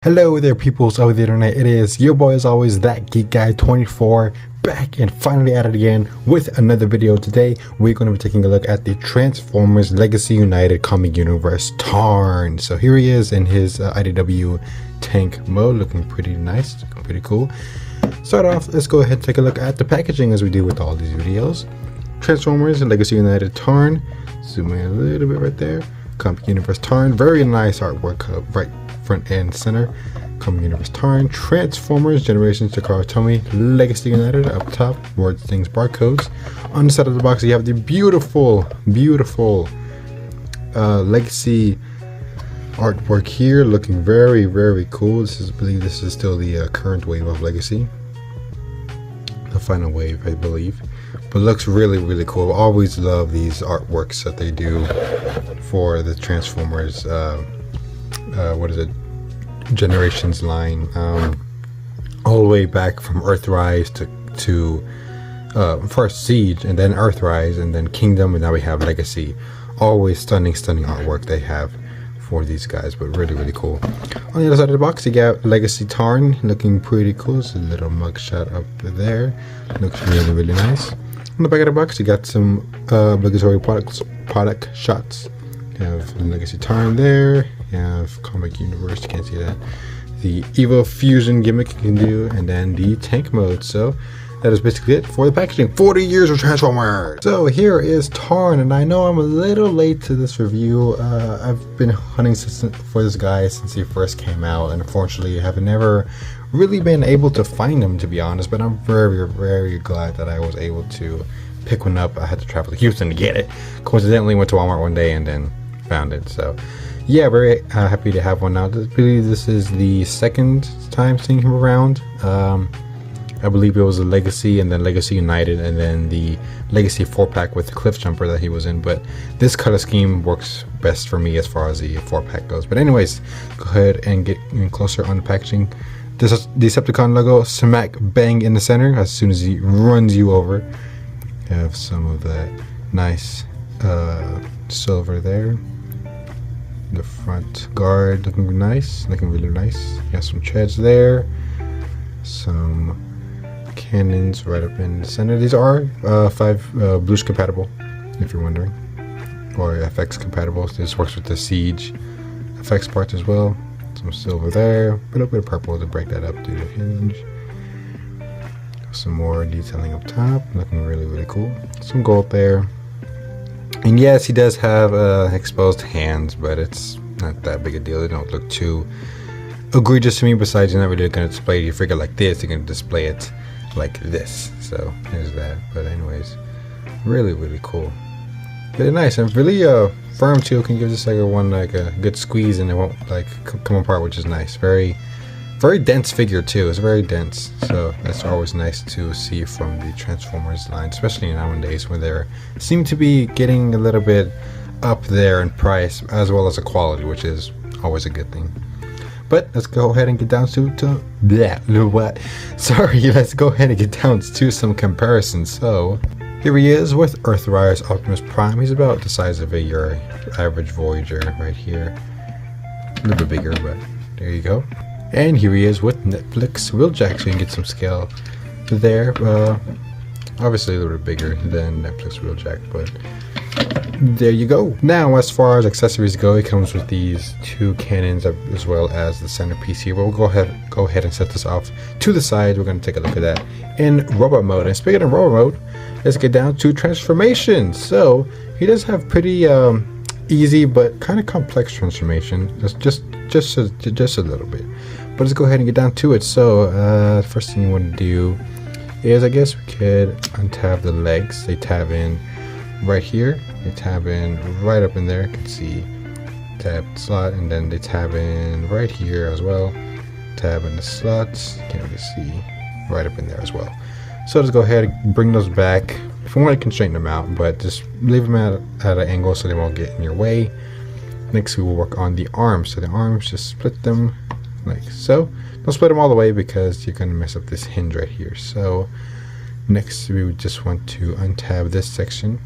Hello there peoples of the internet, it is your boy as always, that Geek Guy 24, back and finally at it again with another video. Today we're going to be taking a look at the Transformers Legacy United comic universe TARN. So here he is in his IDW tank mode, looking pretty nice, looking pretty cool. Start off, let's go ahead and take a look at the packaging as we do with all these videos. Transformers Legacy United TARN, zoom in a little bit right there, comic universe TARN, very nice artwork right front and center. Comic universe TARN, Transformers Generations Takara Tomy Legacy United up top, words, things, barcodes. On the side of the box you have the beautiful Legacy artwork here, looking very cool. I believe this is still the current wave of Legacy, the final wave I believe, but looks really cool. I always love these artworks that they do for the Transformers what is it, Generations line, all the way back from Earthrise to first Siege, and then Earthrise, and then Kingdom, and now we have Legacy. Always stunning artwork they have for these guys, but really cool. On the other side of the box you got Legacy TARN, looking pretty cool. It's a little mugshot up there, looks really nice. On the back of the box you got some obligatory product shots. You have Legacy TARN there, you have comic universe, you can't see that, the Evo Fusion gimmick you can do, and then the tank mode. So that is basically it for the packaging. 40 years of Transformers! So here is TARN, and I know I'm a little late to this review. I've been hunting for this guy since he first came out, and unfortunately I have never really been able to find him, to be honest, but I'm very glad that I was able to pick one up. I had to travel to Houston to get it. Coincidentally went to Walmart one day and then found it. So yeah, very happy to have one now. I believe this is the second time seeing him around. I believe it was a Legacy and then Legacy United and then the Legacy 4-pack with the Cliff Jumper that he was in, but this color scheme works best for me as far as the 4-pack goes. But anyways, go ahead and get in closer on the packaging. This is the Decepticon logo smack bang in the center as soon as he runs you over. You have some of that nice silver there. The front guard looking nice, looking really nice. You got some treads there, some cannons right up in the center. These are 5 Blues compatible, if you're wondering, or FX compatible. This works with the Siege FX parts as well. Some silver there, a little bit of purple to break that up through the hinge. Some more detailing up top, looking really cool. Some gold there. And yes, he does have exposed hands, but it's not that big a deal. They don't look too egregious to me. Besides, you're not really going to display your figure like this. You're going to display it like this. So there's that. But anyways, really cool. Really nice and really firm too. Can give this like a good squeeze and it won't like come apart, which is nice. Very dense figure too. It's very dense, so that's always nice to see from the Transformers line, especially nowadays when they seem to be getting a little bit up there in price as well as the quality, which is always a good thing. But let's go ahead and get down to let's go ahead and get down to some comparisons. So here he is with Earthrise Optimus Prime. He's about the size of your average Voyager right here, a little bit bigger, but there you go. And here he is with Netflix Wheeljack, so you can get some scale there. Obviously a little bit bigger than Netflix Wheeljack, but there you go. Now, as far as accessories go, it comes with these 2 cannons as well as the centerpiece here. But we'll go ahead and set this off to the side. We're going to take a look at that in robot mode. And speaking of robot mode, let's get down to transformation. So he does have pretty easy but kind of complex transformation. Just a little bit. But let's go ahead and get down to it. So first thing you want to do is, I guess we could untab the legs. They tab in right here. They tab in right up in there. You can see tab slot, and then they tab in right here as well. Tab in the slots. You can't really see right up in there as well. So let's go ahead and bring those back. If you want to constrain them out, but just leave them at an angle so they won't get in your way. Next we will work on the arms. So the arms, just split them like so. Don't split them all the way because you're going to mess up this hinge right here. So next we would just want to untab this section.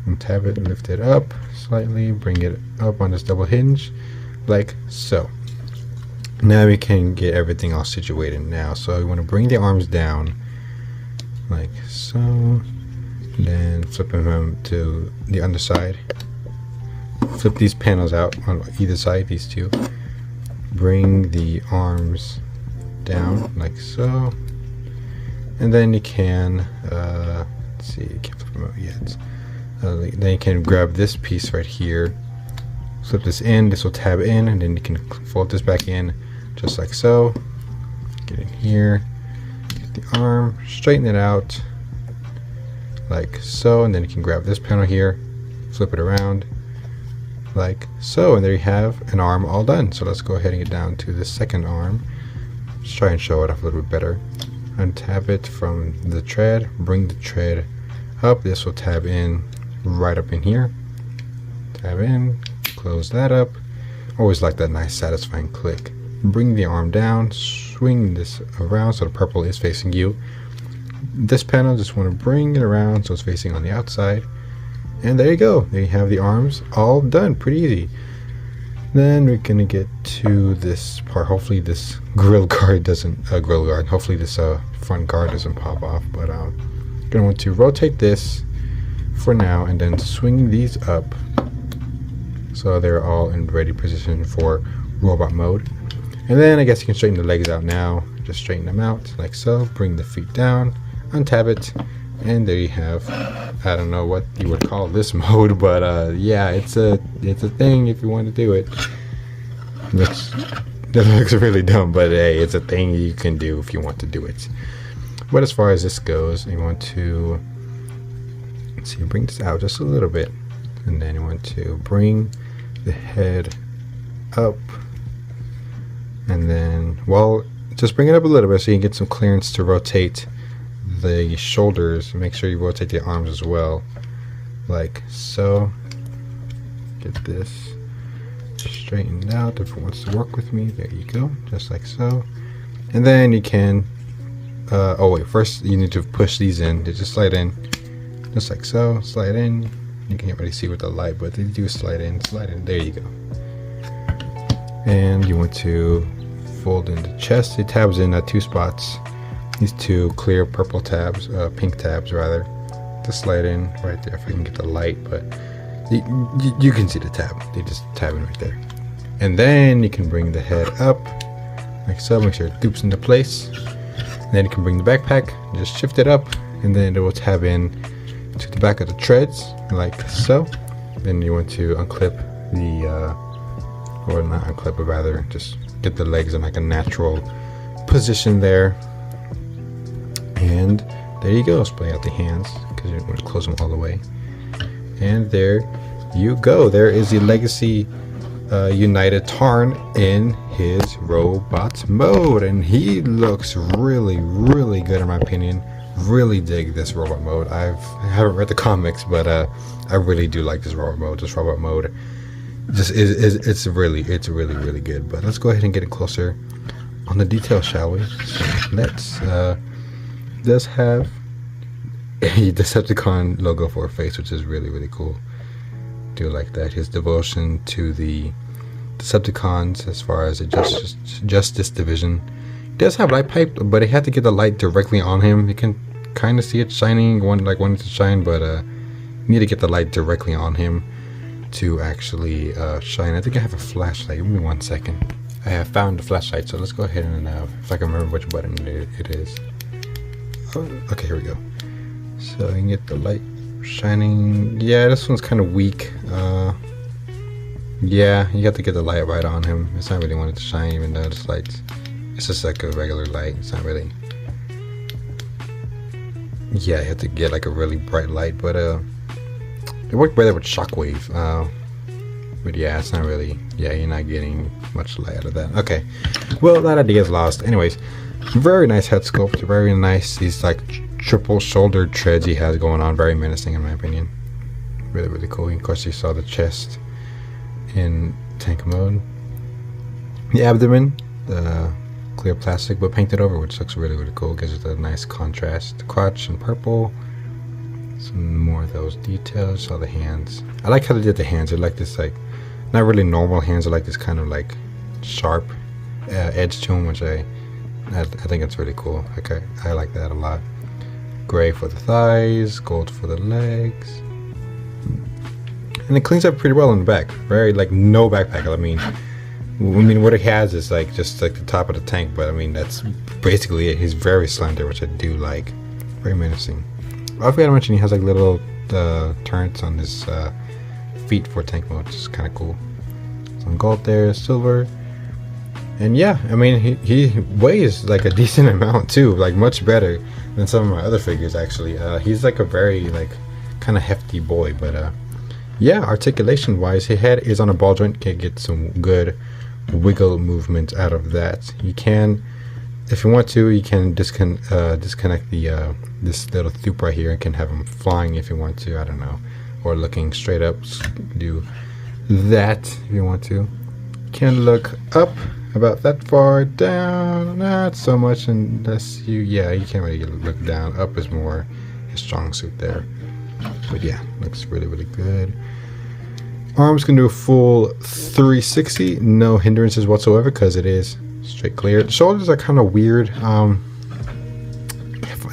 Untab it, lift it up slightly, bring it up on this double hinge like so. Now we can get everything all situated now. So we want to bring the arms down like so, then flip them to the underside. Flip these panels out on either side, these two. Bring the arms down like so, and then you can let's see, you can't flip them out yet. Then you can grab this piece right here, flip this in, this will tab in, and then you can fold this back in just like so. Get in here, get the arm, straighten it out like so, and then you can grab this panel here, flip it around like so, and there you have an arm all done. So let's go ahead and get down to the second arm. Let's try and show it off a little bit better. Untap it from the tread, bring the tread up, this will tab in right up in here, tab in, close that up. Always like that nice satisfying click. Bring the arm down, swing this around so the purple is facing you. This panel, just want to bring it around so it's facing on the outside, and there you go. There you have the arms all done. Pretty easy. Then we're gonna get to this part. Hopefully this grill guard doesn't hopefully this front guard doesn't pop off, but gonna want to rotate this for now and then swing these up so they're all in ready position for robot mode. And then I guess you can straighten the legs out now. Just straighten them out like so. Bring the feet down, untab it, and there you have, I don't know what you would call this mode, but yeah, it's a thing if you want to do it. That looks really dumb, but hey, it's a thing you can do if you want to do it. But as far as this goes, you want to, let's see, bring this out just a little bit, and then you want to bring the head up, and then, well, just bring it up a little bit so you can get some clearance to rotate the shoulders. Make sure you rotate the arms as well, like so. Get this straightened out if it wants to work with me. There you go, just like so. And then you can oh wait, first you need to push these in. They just slide in just like so. Slide in. You can't really see with the light, but they do slide in. There you go. And you want to fold in the chest. It tabs in at 2 spots. These 2 clear purple tabs, pink tabs rather, to slide in right there. If I can get the light, but you can see the tab. They just tab in right there. And then you can bring the head up like so. Make sure it dupes into place. And then you can bring the backpack, just shift it up, and then it will tab in to the back of the treads like so. Then you want to unclip the or not unclip, but rather just get the legs in like a natural position there. And there you go. Splay out the hands because you want to close them all the way. And there you go. There is the Legacy United TARN in his robot mode, and he looks really, really good in my opinion. Really dig this robot mode. I haven't read the comics, but I really do like this robot mode. This robot mode just it's really good. But let's go ahead and get it closer on the details, shall we? So let's does have a Decepticon logo for a face, which is really cool. Do like that. His devotion to the Decepticons as far as the Justice Division. He does have light pipe, but he had to get the light directly on him. You can kind of see it shining, wanting to shine, but you need to get the light directly on him to actually shine. I think I have a flashlight. Give me 1 second. I have found the flashlight, so let's go ahead and if I can remember which button it is. Oh, okay, here we go. So you can get the light shining. Yeah, this one's kind of weak. Yeah, you have to get the light right on him. It's not really wanting to shine, even though this light's, it's just like a regular light. It's not really. Yeah, you have to get like a really bright light, but it worked better with shockwave. But yeah, it's not really. Yeah, you're not getting much light out of that. Okay, well, that idea is lost. Anyways, very nice head sculpt. Very nice. These like triple shouldered treads he has going on. Very menacing in my opinion. Really cool. And of course, you saw the chest in tank mode. The abdomen, clear plastic but painted over, which looks really cool. Gives it a nice contrast. The crotch in purple. Some more of those details. All the hands. I like how they did the hands. They're like this, like, not really normal hands. I like this kind of like sharp edge to him, which I think it's really cool. Okay, I like that a lot. Gray for the thighs, gold for the legs, and it cleans up pretty well in the back. Very like no backpack. I mean what it has is like just like the top of the tank, but I mean that's basically it. He's very slender, which I do like. Very menacing. I forgot to mention he has like little turrets on his feet for tank mode, which is kind of cool. Some gold there, silver. And yeah, I mean, he weighs like a decent amount too, like much better than some of my other figures actually. He's like a very like kind of hefty boy, but yeah, articulation wise, his head is on a ball joint. Can get some good wiggle movement out of that. You can, if you want to, you can disconnect the this little tube right here and can have him flying if you want to. I don't know, or looking straight up. Do that if you want to. You can look up about that far, down not so much unless you can't really look down. Up is more his strong suit there, but yeah, looks really good. Arms can do a full 360, no hindrances whatsoever because it is straight clear. The shoulders are kind of weird.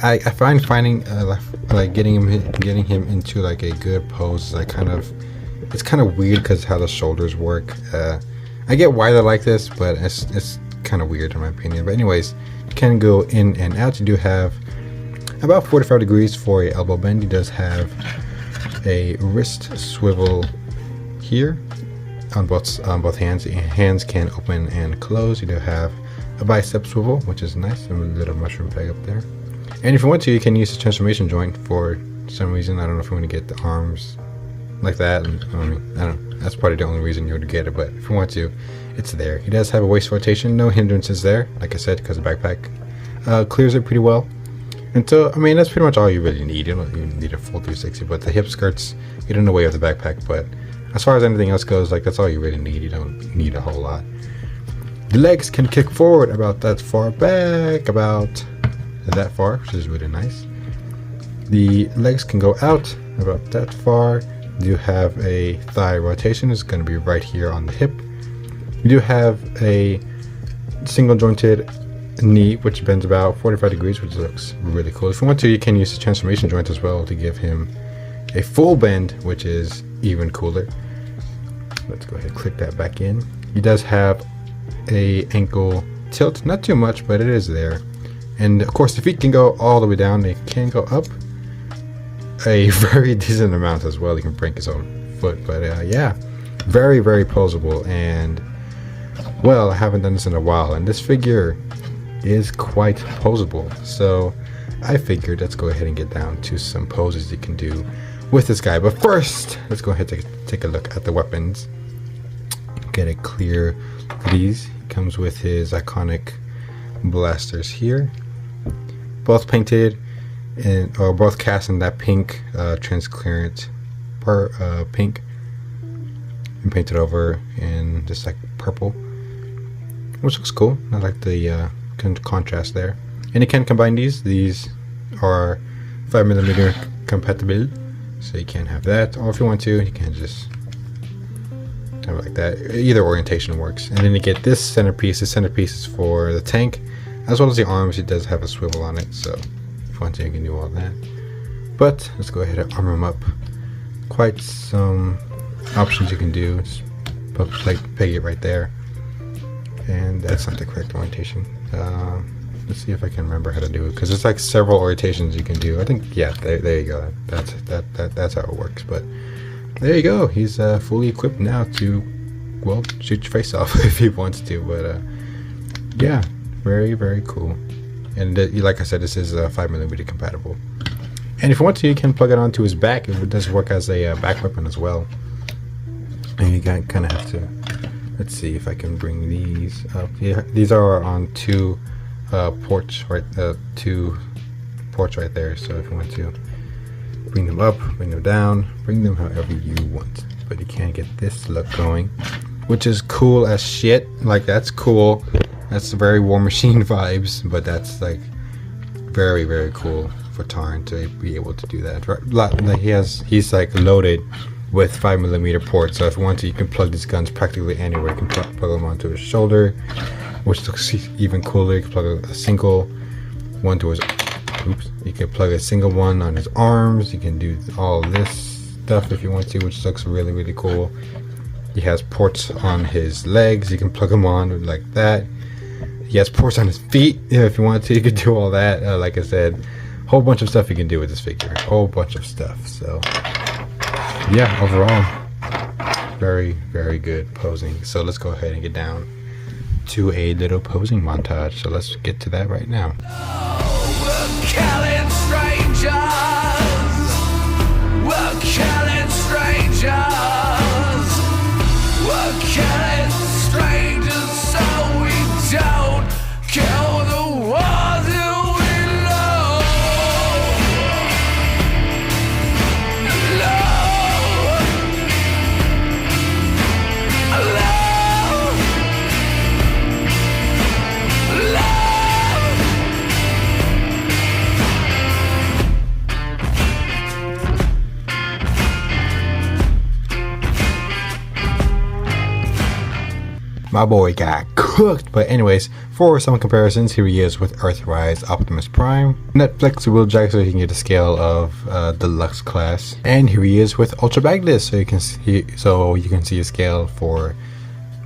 I find like getting him into like a good pose is it's kind of weird because how the shoulders work. I get why they're like this, but it's kind of weird in my opinion. But anyways, you can go in and out. You do have about 45 degrees for a elbow bend. He does have a wrist swivel here on both hands. Hands can open and close. You do have a bicep swivel, which is nice, and a little mushroom peg up there. And if you want to, you can use the transformation joint for some reason. I don't know if you want to get the arms like that. And, I don't know. That's probably the only reason you would get it, but if you want to, it's there. He does have a waist rotation, no hindrances there, like I said, because the backpack clears it pretty well. And so, I mean, that's pretty much all you really need. You don't even need a full 360, but the hip skirts get in the way of the backpack. But as far as anything else goes, like that's all you really need. You don't need a whole lot. The legs can kick forward about that far back, about that far, which is really nice. The legs can go out about that far. You have a thigh rotation. It's going to be right here on the hip. You do have a single jointed knee, which bends about 45 degrees, which looks really cool. If you want to, you can use the transformation joint as well to give him a full bend, which is even cooler. Let's go ahead and click that back in. He does have a ankle tilt, not too much, but it is there. And of course, the feet can go all the way down. They can go up a very decent amount as well. He can break his own foot, but yeah, very poseable. And well, I haven't done this in a while, and this figure is quite poseable, so I figured let's go ahead and get down to some poses you can do with this guy. But first, let's go ahead and take a look at the weapons. Get a clear look at these. He comes with his iconic blasters here, both painted or both cast in that pink transparent pink, and painted over in just like purple, which looks cool. I like the contrast there. And you can combine these. These are 5mm compatible, so you can have that, or if you want to, you can just have it like that. Either orientation works. And then you get this centerpiece. The centerpiece is for the tank, as well as the arms. It does have a swivel on it, so if you want to, you can do all that. But let's go ahead and armor them up. Quite some options you can do. Just peg it right there, and that's not the correct orientation. Let's see if I can remember how to do it, because it's like several orientations you can do. I think, yeah, there you go. That's how it works. But there you go. He's fully equipped now to, well, shoot your face off if he wants to. But yeah, very cool. And like I said, this is 5mm compatible. And if you want to, you can plug it onto his back. It does work as a back weapon as well. And you kind of have to, let's see if I can bring these up. Yeah, these are on two ports right there. So if you want to bring them up, bring them down, bring them however you want. But you can get this look going, which is cool as shit. Like, that's cool. That's very War Machine vibes, but that's like very cool for TARN to be able to do that. Like he's like loaded with 5mm ports, so if you want to, you can plug these guns practically anywhere. You can plug them onto his shoulder, which looks even cooler. You can plug a single one to his, oops, you can plug a single one on his arms. You can do all this stuff if you want to, which looks really, really cool. He has ports on his legs. You can plug them on like that. He has ports on his feet. Yeah, if you want to, you can do all that. Like I said, whole bunch of stuff you can do with this figure. Whole bunch of stuff. So yeah, overall, very, very good posing. So let's go ahead and get down to a little posing montage. So let's get to that right now. We're killing strangers. We're killing strangers. We're killing strangers so we don't kill the ones who we love. My boy got cooked. But anyways, for some comparisons, here he is with Earthrise Optimus Prime. Netflix Wheeljack, so you can get a scale of deluxe class. And here he is with Ultra Magnus, so you can see a scale for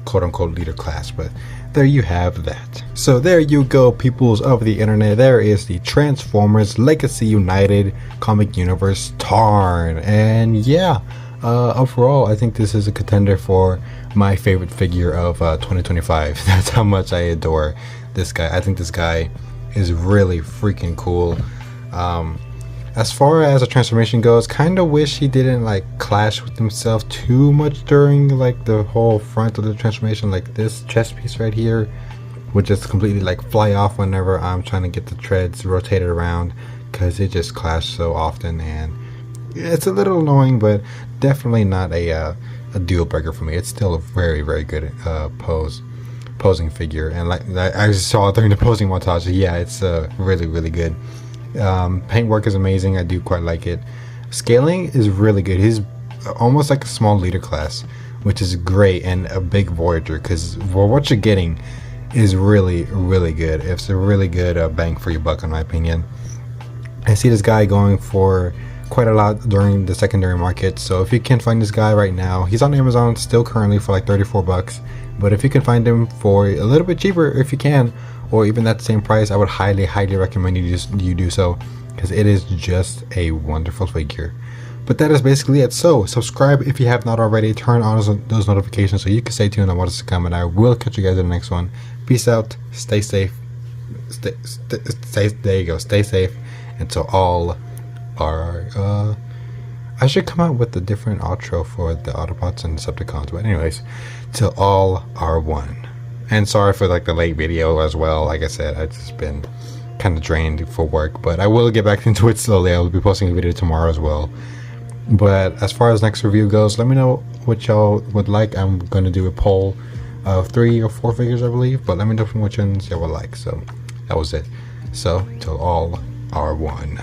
quote-unquote leader class. But there you have that. So there you go, peoples of the internet. There is the Transformers Legacy United comic universe TARN. And yeah, overall, I think this is a contender for my favorite figure of 2025. That's how much I adore this guy. I think this guy is really freaking cool. As far as a transformation goes, kind of wish he didn't like clash with himself too much during like the whole front of the transformation. Like this chest piece right here would just completely like fly off whenever I'm trying to get the treads rotated around, because it just clashed so often, and it's a little annoying, but definitely not a deal breaker for me. It's still a very, very good posing figure, and like I saw during the posing montage, yeah, it's really, really good. Paint work is amazing. I do quite like it. Scaling is really good. He's almost like a small leader class, which is great, and a big Voyager, because what you're getting is really, really good. It's a really good bang for your buck, in my opinion. I see this guy going for quite a lot during the secondary market, so if you can find this guy right now, he's on Amazon still currently for like 34 bucks, but if you can find him for a little bit cheaper, if you can, or even at the same price, I would highly recommend you do so, because it is just a wonderful figure. But that is basically it. So subscribe if you have not already, turn on those notifications so you can stay tuned on what is to come, and I will catch you guys in the next one. Peace out, stay safe, there you go, stay safe until all are I should come out with a different outro for the Autobots and Decepticons, but anyways, till all are one. And sorry for like the late video as well. Like I said, I've just been kind of drained for work, but I will get back into it slowly. I will be posting a video tomorrow as well. But as far as next review goes, let me know what y'all would like. I'm going to do a poll of 3 or 4 figures, I believe, but let me know which ones y'all would like. So that was it. So till all are one.